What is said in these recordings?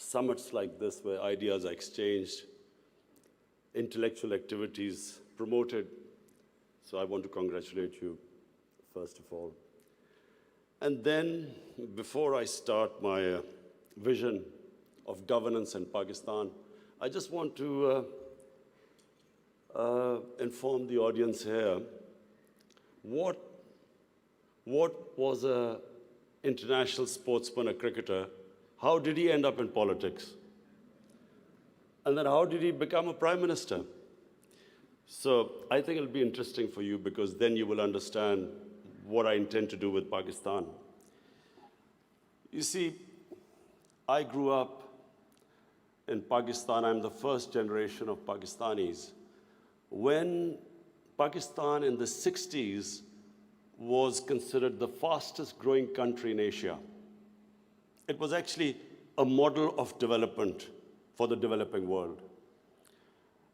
summits like this where ideas are exchanged, intellectual activities promoted. So I want to congratulate you, first of all. And then, before I start my vision of governance in Pakistan, I just want to inform the audience here what was an international sportsman, a cricketer. How did he end up in politics? And then how did he become a prime minister? So I think it'll be interesting for you because then you will understand what I intend to do with Pakistan. You see, I grew up in Pakistan. I'm the first generation of Pakistanis. When Pakistan in the 60s was considered the fastest growing country in Asia. It was actually a model of development for the developing world.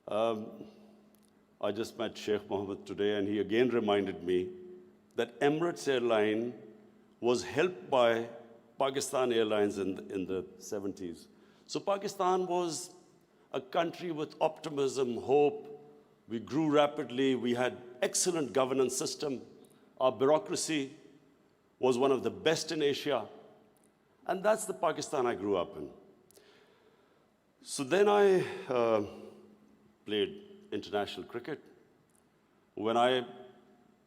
I just met Sheikh Mohammed today, and he again reminded me that Emirates Airline was helped by Pakistan Airlines in the 70s. So Pakistan was a country with optimism, hope. We grew rapidly. We had excellent governance system. Our bureaucracy was one of the best in Asia. And that's the Pakistan I grew up in. So then I played international cricket. When I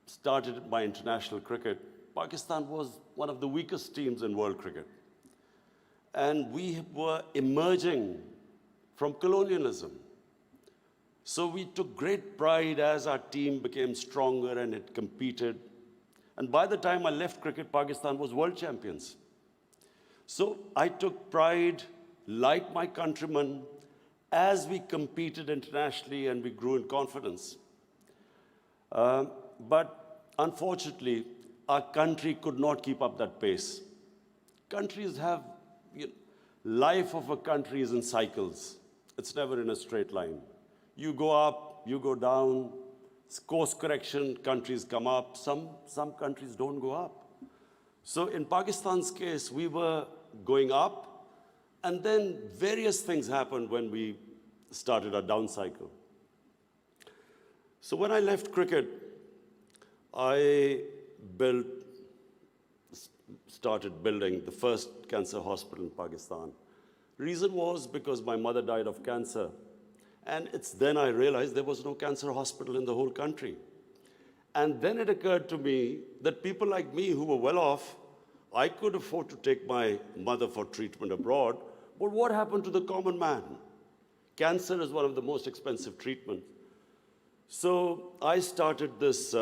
started my international cricket, Pakistan was one of the weakest teams in world cricket. And we were emerging from colonialism. So we took great pride as our team became stronger and it competed. And by the time I left cricket, Pakistan was world champions. So I took pride, like my countrymen, as we competed internationally and we grew in confidence. But unfortunately, our country could not keep up that pace. Countries have, life of a country is in cycles. It's never in a straight line. You go up, you go down, course correction, countries come up, some countries don't go up. So in Pakistan's case, we were going up, and then various things happened when we started our down cycle. So when I left cricket, I started building the first cancer hospital in Pakistan. Reason was because my mother died of cancer. And it's then I realized there was no cancer hospital in the whole country. And then it occurred to me that people like me who were well off, I could afford to take my mother for treatment abroad, but what happened to the common man? Cancer is one of the most expensive treatments. So I started this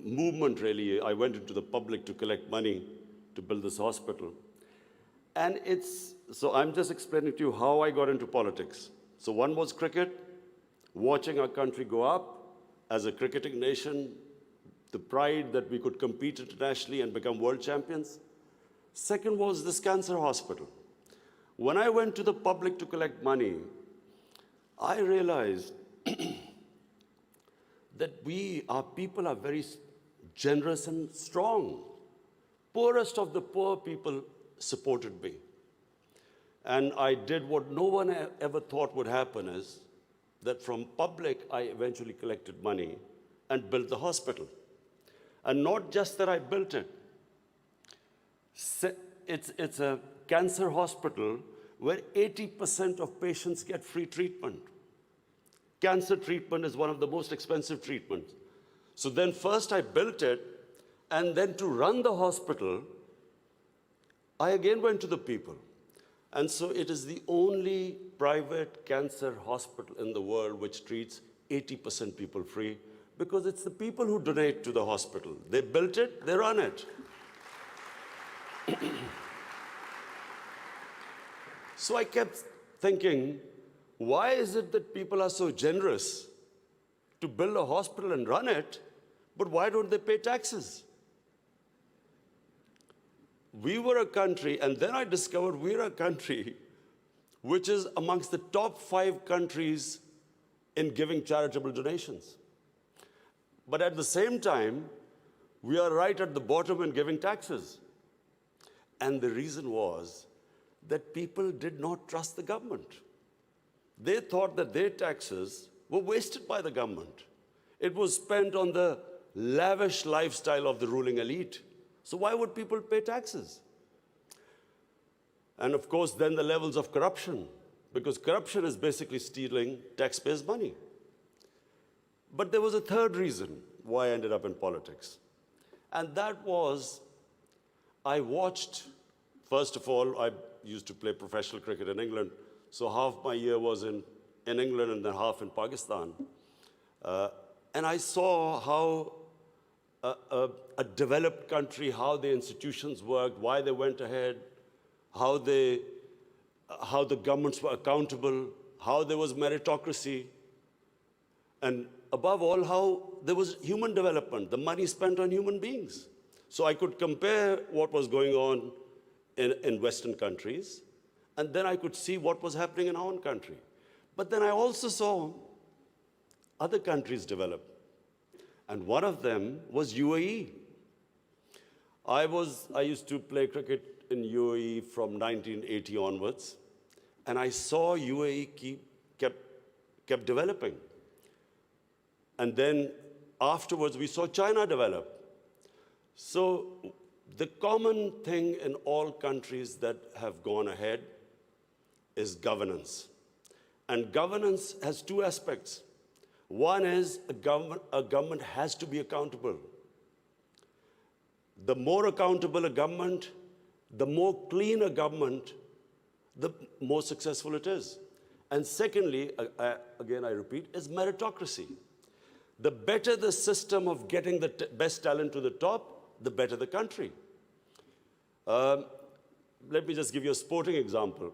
movement, really. I went into the public to collect money to build this hospital. And so I'm just explaining to you how I got into politics. So one was cricket, watching our country go up as a cricketing nation, the pride that we could compete internationally and become world champions. Second was this cancer hospital. When I went to the public to collect money, I realized that our people are very generous and strong. Poorest of the poor people supported me. And I did what no one ever thought would happen, is that from public, I eventually collected money and built the hospital. And not just that I built it. It's a cancer hospital where 80% of patients get free treatment. Cancer treatment is one of the most expensive treatments. So then first I built it, and then to run the hospital, I again went to the people. And so it is the only private cancer hospital in the world which treats 80% people free, because it's the people who donate to the hospital. They built it, they run it. So I kept thinking, why is it that people are so generous to build a hospital and run it, but why don't they pay taxes? We were a country, and then I discovered we're a country which is amongst the top 5 countries in giving charitable donations. But at the same time, we are right at the bottom in giving taxes. And the reason was that people did not trust the government. They thought that their taxes were wasted by the government. It was spent on the lavish lifestyle of the ruling elite. So why would people pay taxes? And of course, then the levels of corruption, because corruption is basically stealing taxpayers' money. But there was a third reason why I ended up in politics. And that was, I watched, first of all, I used to play professional cricket in England, so half my year was in England and then half in Pakistan. And I saw how a developed country, how the institutions worked, why they went ahead, how the governments were accountable, how there was meritocracy, and above all, how there was human development, the money spent on human beings. So I could compare what was going on in Western countries, and then I could see what was happening in our own country. But then I also saw other countries develop, and one of them was UAE. I used to play cricket in UAE from 1980 onwards, and I saw UAE kept developing. And then afterwards, we saw China develop. So the common thing in all countries that have gone ahead is governance. And governance has two aspects. One is a government has to be accountable. The more accountable a government, the more clean a government, the more successful it is. And secondly, again I repeat, is meritocracy. The better the system of getting the best talent to the top, the better the country. Let me just give you a sporting example.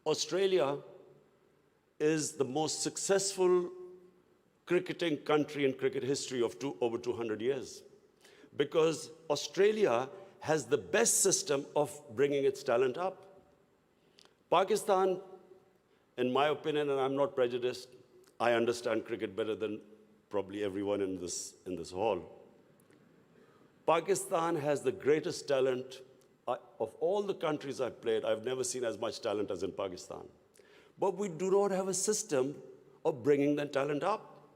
Australia is the most successful cricketing country in cricket history of over 200 years, because Australia has the best system of bringing its talent up. Pakistan, in my opinion, and I'm not prejudiced, I understand cricket better than probably everyone in this hall. Pakistan has the greatest talent. Of all the countries I've played, I've never seen as much talent as in Pakistan. But we do not have a system of bringing that talent up.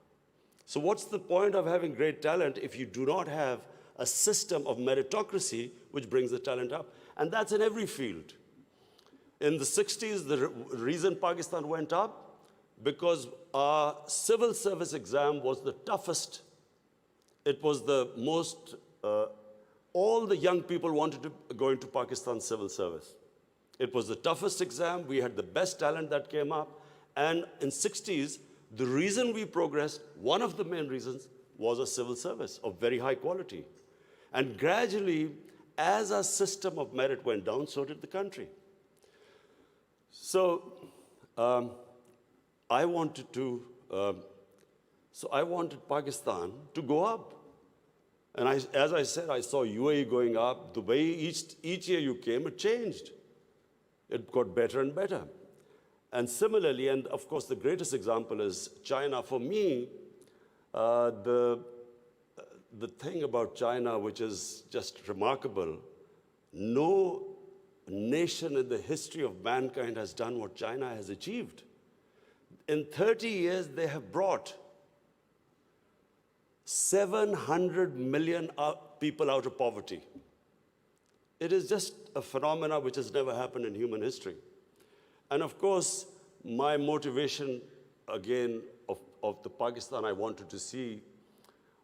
So what's the point of having great talent if you do not have a system of meritocracy which brings the talent up? And that's in every field. In the 60s, the reason Pakistan went up, because our civil service exam was the toughest. It was the most, all the young people wanted to go into Pakistan civil service. It was the toughest exam. We had the best talent that came up. And in 60s, the reason we progressed, one of the main reasons, was a civil service of very high quality. And gradually, as our system of merit went down, so did the country. So I wanted Pakistan to go up. And as I said, I saw UAE going up. The way each year you came, it changed. It got better and better. And similarly, and of course the greatest example is China. For me, the thing about China, which is just remarkable, no nation in the history of mankind has done what China has achieved. In 30 years, they have brought 700 million people out of poverty. It is just a phenomenon which has never happened in human history. And of course, my motivation, again, of the Pakistan I wanted to see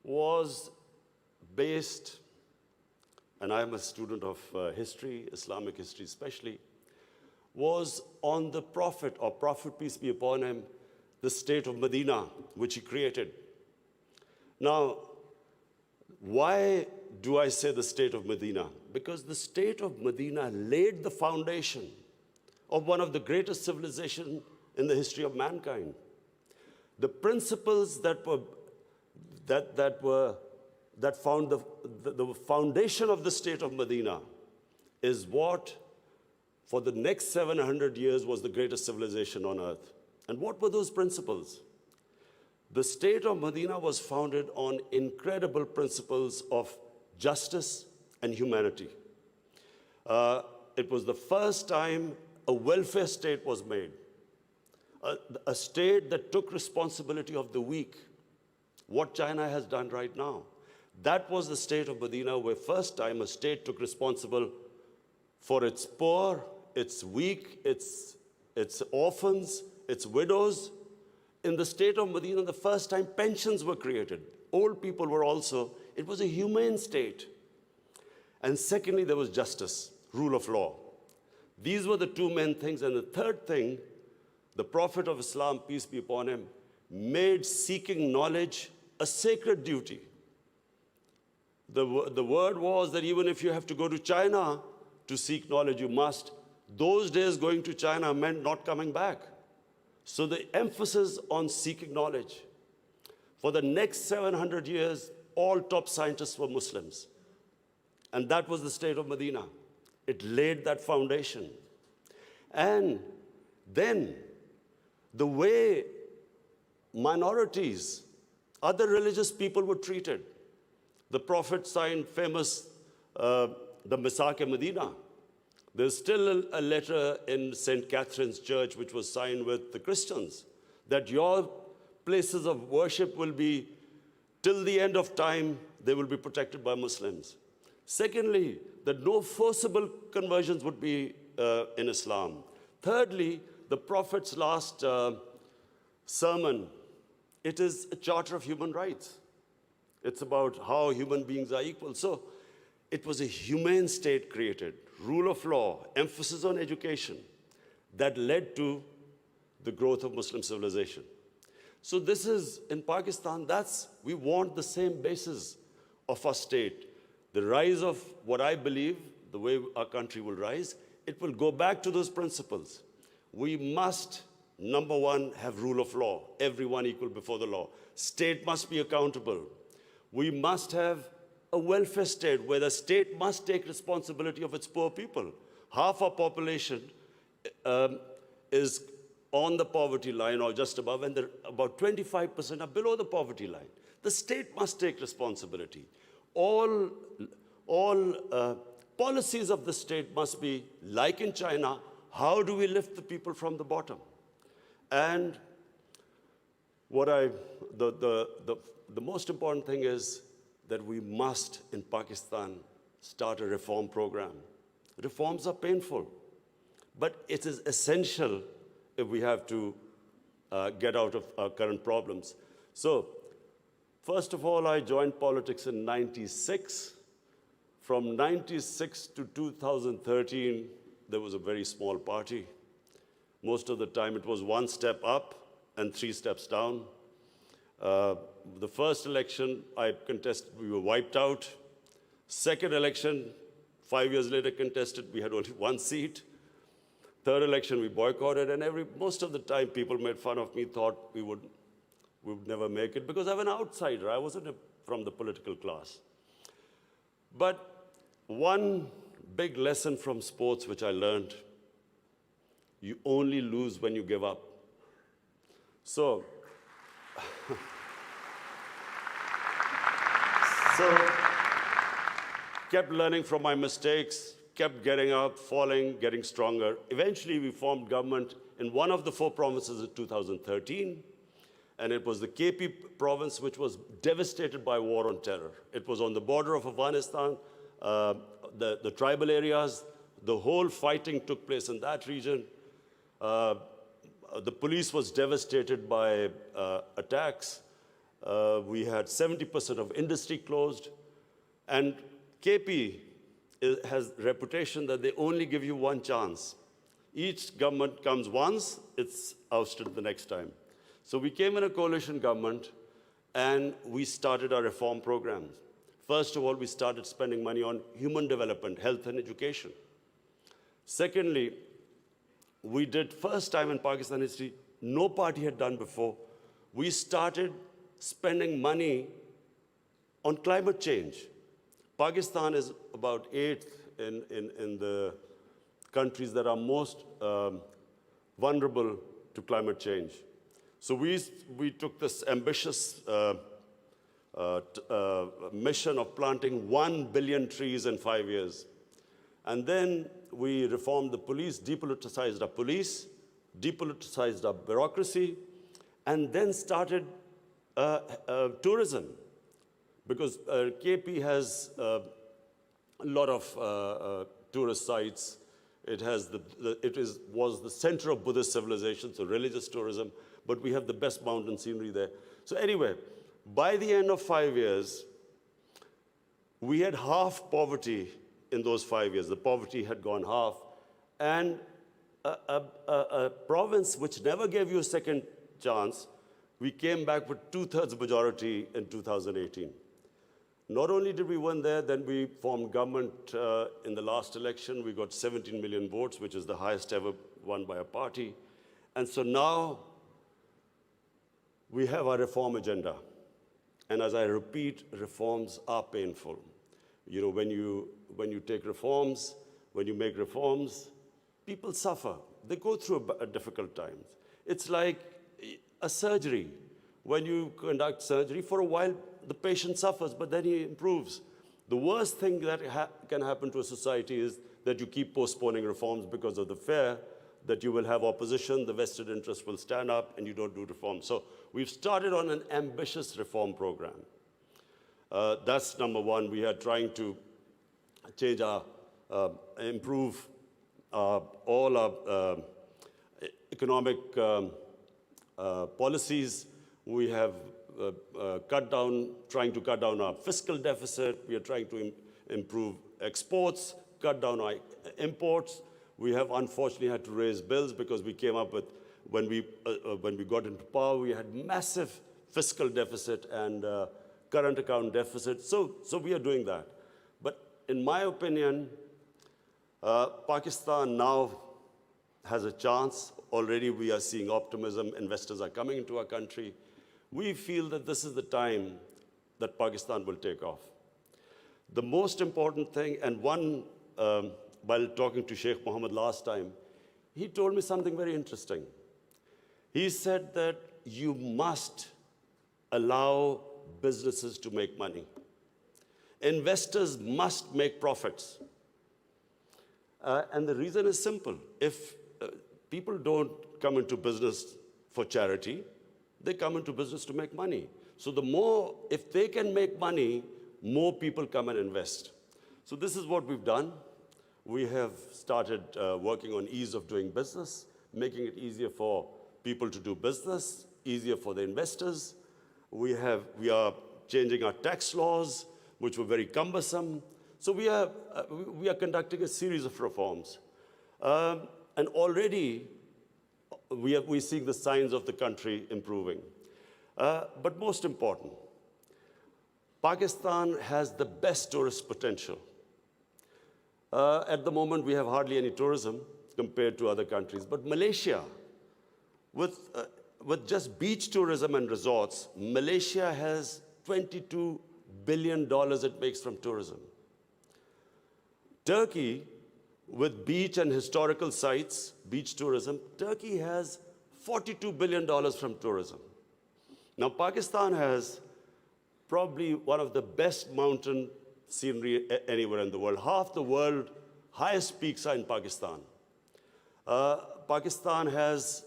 was based, and I'm a student of history, Islamic history especially, was on the Prophet, or Prophet, peace be upon him, the state of Medina, which he created. Now, why do I say the state of Medina? Because the state of Medina laid the foundation of one of the greatest civilizations in the history of mankind. The principles that found the foundation of the state of Medina is what, for the next 700 years, was the greatest civilization on earth. And what were those principles? The state of Medina was founded on incredible principles of justice and humanity. It was the first time a welfare state was made, a state that took responsibility of the weak, what China has done right now. That was the state of Medina, where first time a state took responsible for its poor, its weak, its orphans, its widows. In the state of Medina, the first time pensions were created. Old people were also, it was a humane state. And secondly, there was justice, rule of law. These were the two main things. And the third thing, the Prophet of Islam, peace be upon him, made seeking knowledge a sacred duty. The word was that even if you have to go to China to seek knowledge, you must. Those days going to China meant not coming back. So the emphasis on seeking knowledge. For the next 700 years, all top scientists were Muslims. And that was the state of Medina. It laid that foundation. And then the way minorities, other religious people were treated. The Prophet signed famous, the Misaq-e-Medina. There's still a letter in St. Catherine's Church which was signed with the Christians that your places of worship will be, till the end of time, they will be protected by Muslims. Secondly, that no forcible conversions would be in Islam. Thirdly, the Prophet's last sermon, it is a charter of human rights. It's about how human beings are equal. So it was a humane state created, rule of law, emphasis on education, that led to the growth of Muslim civilization. So this is, in Pakistan, we want the same basis of our state. The rise of what I believe, the way our country will rise, it will go back to those principles. We must, number one, have rule of law, everyone equal before the law. State must be accountable. We must have a welfare state where the state must take responsibility of its poor people. Half our population is on the poverty line or just above, and about 25% are below the poverty line. The state must take responsibility. All policies of the state must be, like in China, how do we lift the people from the bottom? And the most important thing is that we must, in Pakistan, start a reform program. Reforms are painful, but it is essential if we have to get out of our current problems. So, first of all, I joined politics in '96. From '96 to 2013, there was a very small party. Most of the time, it was one step up and 3 steps down. The first election I contested, we were wiped out. Second election, 5 years later contested, we had only 1 seat. Third election, we boycotted, and most of the time people made fun of me, thought we would never make it, because I'm an outsider. I wasn't from the political class. But one big lesson from sports which I learned, you only lose when you give up. So kept learning from my mistakes, kept getting up, falling, getting stronger. Eventually, we formed government in one of the 4 provinces in 2013, and it was the KP province, which was devastated by war on terror. It was on the border of Afghanistan, the tribal areas, the whole fighting took place in that region. The police was devastated by attacks. We had 70% of industry closed. And KP has a reputation that they only give you 1 chance. Each government comes once, it's ousted the next time. So we came in a coalition government, and we started our reform programs. First of all, we started spending money on human development, health and education. Secondly, we did, first time in Pakistan history, no party had done before, we started spending money on climate change. Pakistan is about 8th in the countries that are most vulnerable to climate change. So we took this ambitious mission of planting 1 billion trees in 5 years. And then we reformed the police, depoliticized our police, depoliticized our bureaucracy, and then started tourism. Because KP has a lot of tourist sites. It has was the center of Buddhist civilization, so religious tourism, but we have the best mountain scenery there. So anyway, by the end of 5 years, we had half poverty in those 5 years. The poverty had gone half. And a province which never gave you a second chance, we came back with 2/3 majority in 2018. Not only did we win there, then we formed government in the last election. We got 17 million votes, which is the highest ever won by a party. And so now we have our reform agenda. And as I repeat, reforms are painful. You know, when you take reforms, when you make reforms, people suffer. They go through a difficult times. It's like a surgery. When you conduct surgery, for a while, the patient suffers, but then he improves. The worst thing that can happen to a society is that you keep postponing reforms because of the fear that you will have opposition, the vested interest will stand up, and you don't do reforms. So we've started on an ambitious reform program. That's number one. We are trying to change improve all our economic policies. We have trying to cut down our fiscal deficit. We are trying to improve exports, cut down our imports. We have unfortunately had to raise bills because we came up with, when we got into power, we had massive fiscal deficit and current account deficit. So we are doing that. But in my opinion, Pakistan now has a chance. Already we are seeing optimism. Investors are coming into our country. We feel that this is the time that Pakistan will take off. The most important thing, and while talking to Sheikh Mohammed last time, he told me something very interesting. He said that you must allow businesses to make money. Investors must make profits. And the reason is simple. If people don't come into business for charity, they come into business to make money. So if they can make money, more people come and invest. So this is what we've done. We have started working on ease of doing business, making it easier for people to do business, easier for the investors. We are changing our tax laws, which were very cumbersome. So we are conducting a series of reforms. And already, we're seeing the signs of the country improving. But most important, Pakistan has the best tourist potential. At the moment, we have hardly any tourism compared to other countries. But Malaysia, with just beach tourism and resorts, Malaysia has $22 billion it makes from tourism. Turkey, with beach and historical sites, beach tourism, Turkey has $42 billion from tourism. Now, Pakistan has probably one of the best mountain scenery anywhere in the world. Half the world's highest peaks are in Pakistan. Pakistan has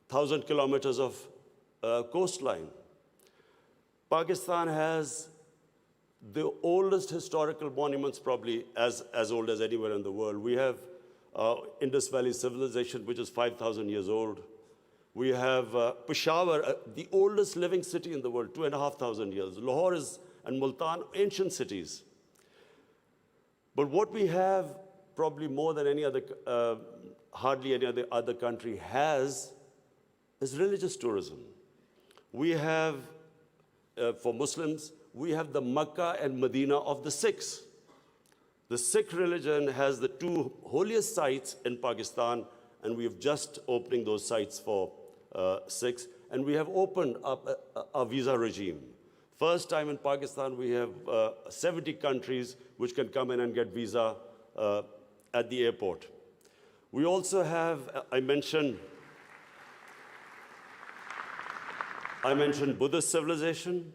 1,000 kilometers of coastline. Pakistan has the oldest historical monuments, probably as old as anywhere in the world. We have Indus Valley civilization, which is 5,000 years old. We have Peshawar, the oldest living city in the world, 2,500 years. Lahore and Multan, ancient cities. But what we have, probably more than any other, hardly any other country has, is religious tourism. We have, for Muslims, we have the Makkah and Medina of the Sikhs. The Sikh religion has the two holiest sites in Pakistan, and we have just opening those sites for Sikhs. And we have opened up a visa regime. First time in Pakistan, we have 70 countries which can come in and get visa at the airport. We also have, I mentioned Buddhist civilization,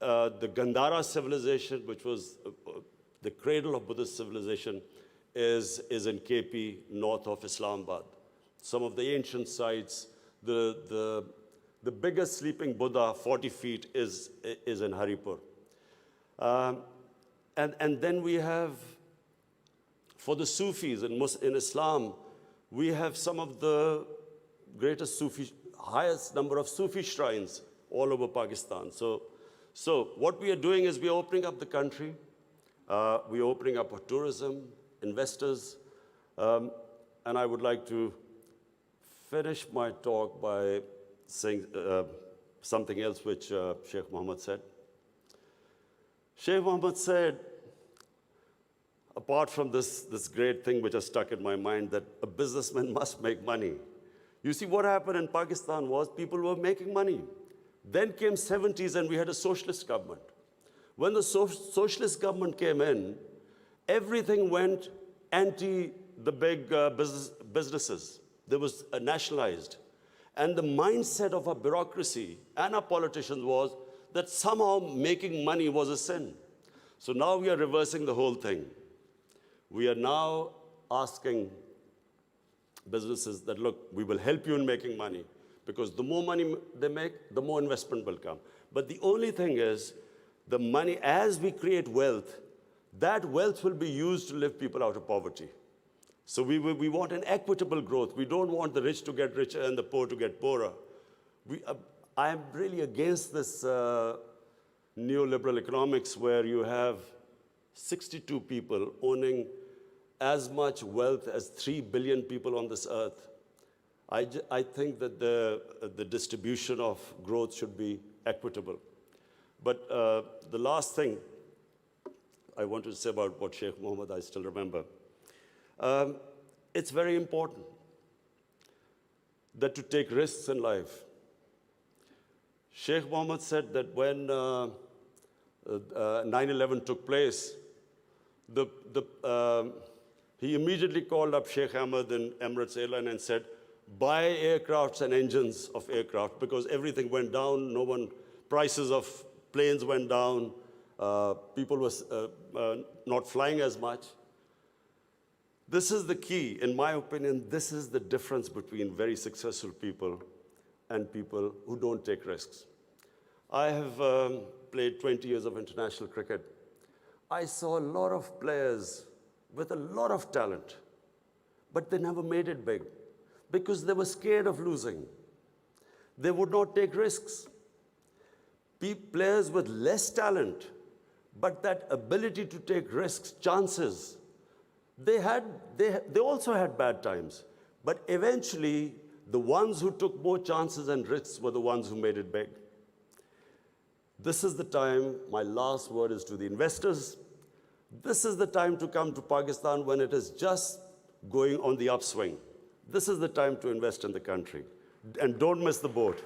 the Gandhara civilization, which was the cradle of Buddhist civilization is in KP, north of Islamabad. Some of the ancient sites, the biggest sleeping Buddha, 40 feet, is in Haripur. And then we have, for the Sufis in Islam, we have some of the greatest highest number of Sufi shrines all over Pakistan. So what we are doing is we are opening up the country. We are opening up for tourism, investors. And I would like to finish my talk by saying something else which Sheikh Mohammed said. Sheikh Mohammed said, apart from this great thing which has stuck in my mind, that a businessman must make money. You see, what happened in Pakistan was people were making money. Then came 70s and we had a socialist government. When the socialist government came in, everything went anti the big businesses. They was nationalized. And the mindset of our bureaucracy and our politicians was that somehow making money was a sin. So now we are reversing the whole thing. We are now asking businesses that, look, we will help you in making money, because the more money they make, the more investment will come. But the only thing is, the money, as we create wealth, that wealth will be used to lift people out of poverty. So we want an equitable growth. We don't want the rich to get richer and the poor to get poorer. I am really against this neoliberal economics where you have 62 people owning as much wealth as 3 billion people on this earth. I think that the distribution of growth should be equitable. But the last thing I want to say about what Sheikh Mohammed, I still remember. It's very important that to take risks in life. Sheikh Mohammed said that when 9/11 took place, he immediately called up Sheikh Ahmed and Emirates Airline and said, buy aircrafts and engines of aircraft, because everything went down. Prices of planes went down. People were not flying as much. This is the key. In my opinion, this is the difference between very successful people and people who don't take risks. I have played 20 years of international cricket. I saw a lot of players with a lot of talent, but they never made it big because they were scared of losing. They would not take risks. Players with less talent, but that ability to take risks, chances, they also had bad times. But eventually, the ones who took more chances and risks were the ones who made it big. This is the time, my last word is to the investors. This is the time to come to Pakistan when it is just going on the upswing. This is the time to invest in the country. And don't miss the boat.